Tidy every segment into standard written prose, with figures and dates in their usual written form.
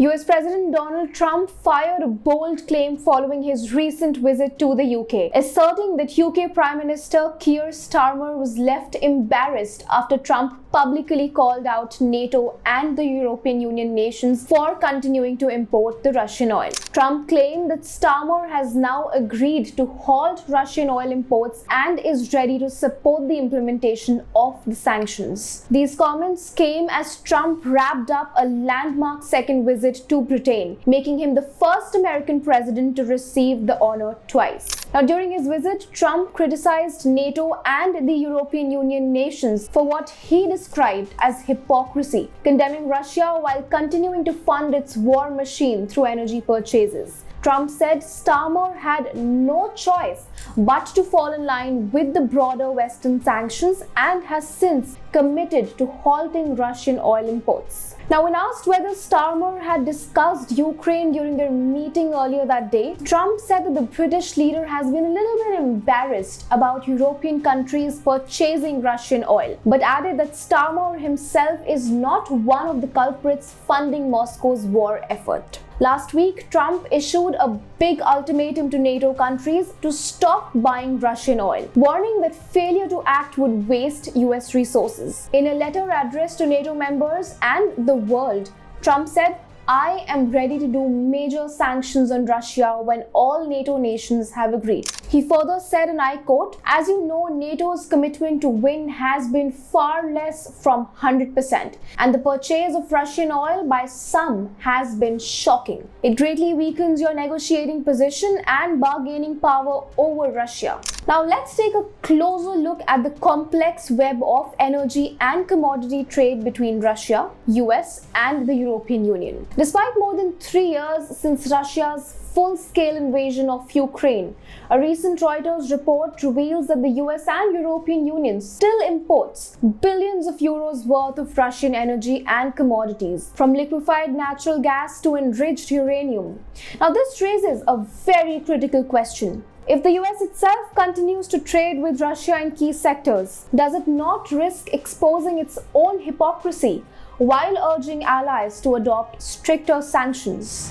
US President Donald Trump fired a bold claim following his recent visit to the UK, asserting that UK Prime Minister Keir Starmer was left embarrassed after Trump publicly called out NATO and the European Union nations for continuing to import the Russian oil. Trump claimed that Starmer has now agreed to halt Russian oil imports and is ready to support the implementation of the sanctions. These comments came as Trump wrapped up a landmark second visit to Britain, making him the first American president to receive the honor twice. Now, during his visit, Trump criticized NATO and the European Union nations for what he described as hypocrisy, condemning Russia while continuing to fund its war machine through energy purchases. Trump said Starmer had no choice but to fall in line with the broader Western sanctions and has since committed to halting Russian oil imports. Now, when asked whether Starmer had discussed Ukraine during their meeting earlier that day, Trump said that the British leader has been a little bit embarrassed about European countries purchasing Russian oil, but added that Starmer himself is not one of the culprits funding Moscow's war effort. Last week, Trump issued a big ultimatum to NATO countries to stop buying Russian oil, warning that failure to act would waste US resources. In a letter addressed to NATO members and the world, Trump said, "I am ready to do major sanctions on Russia when all NATO nations have agreed." He further said, and I quote, "As you know, NATO's commitment to win has been far less from 100%, and the purchase of Russian oil by some has been shocking. It greatly weakens your negotiating position and bargaining power over Russia." Now, let's take a closer look at the complex web of energy and commodity trade between Russia, US, and the European Union. Despite more than 3 years since Russia's full-scale invasion of Ukraine, a recent Reuters report reveals that the US and European Union still imports billions of euros worth of Russian energy and commodities, from liquefied natural gas to enriched uranium. Now, this raises a very critical question. If the US itself continues to trade with Russia in key sectors, does it not risk exposing its own hypocrisy while urging allies to adopt stricter sanctions?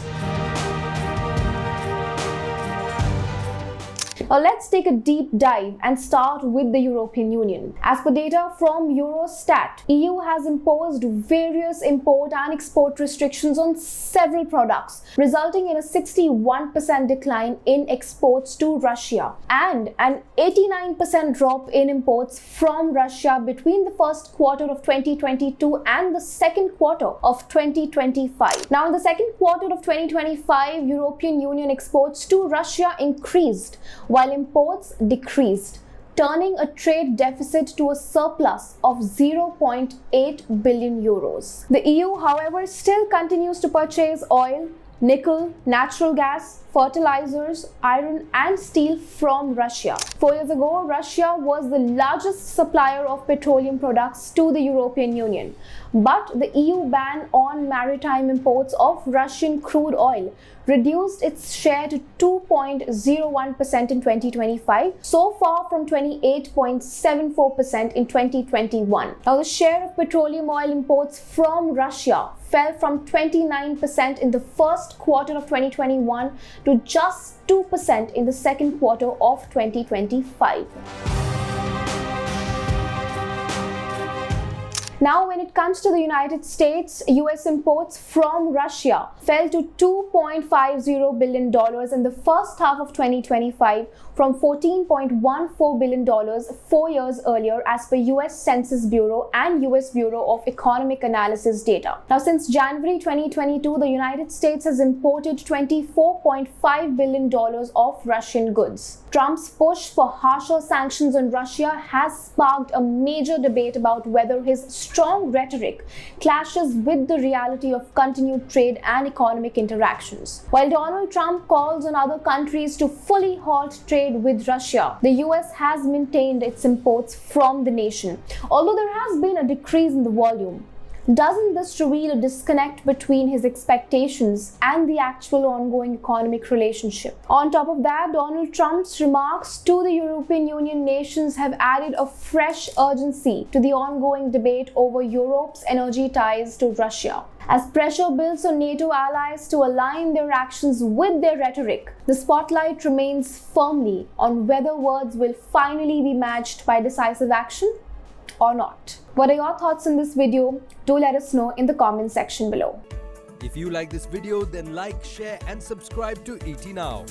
Now, let's take a deep dive and start with the European Union. As per data from Eurostat, EU has imposed various import and export restrictions on several products, resulting in a 61% decline in exports to Russia and an 89% drop in imports from Russia between the first quarter of 2022 and the second quarter of 2025. Now, in the second quarter of 2025, European Union exports to Russia increased, while imports decreased, turning a trade deficit to a surplus of 0.8 billion euros. The EU, however, still continues to purchase oil, nickel, natural gas, fertilizers, iron, and steel from Russia. 4 years ago, Russia was the largest supplier of petroleum products to the European Union. But the EU ban on maritime imports of Russian crude oil reduced its share to 2.01% in 2025, so far from 28.74% in 2021. Now, the share of petroleum oil imports from Russia fell from 29% in the first quarter of 2021 to just 2% in the second quarter of 2025. Now, when it comes to the United States, US imports from Russia fell to $2.50 billion in the first half of 2025 from $14.14 billion 4 years earlier, as per US Census Bureau and US Bureau of Economic Analysis data. Now, since January 2022, the United States has imported $24.5 billion of Russian goods. Trump's push for harsher sanctions on Russia has sparked a major debate about whether his strong rhetoric clashes with the reality of continued trade and economic interactions. While Donald Trump calls on other countries to fully halt trade with Russia, the US has maintained its imports from the nation, although there has been a decrease in the volume. Doesn't this reveal a disconnect between his expectations and the actual ongoing economic relationship? On top of that, Donald Trump's remarks to the European Union nations have added a fresh urgency to the ongoing debate over Europe's energy ties to Russia. As pressure builds on NATO allies to align their actions with their rhetoric, the spotlight remains firmly on whether words will finally be matched by decisive action or not. What are your thoughts on this video? Do let us know in the comment section below. If you like this video, then like, share and subscribe to ET Now.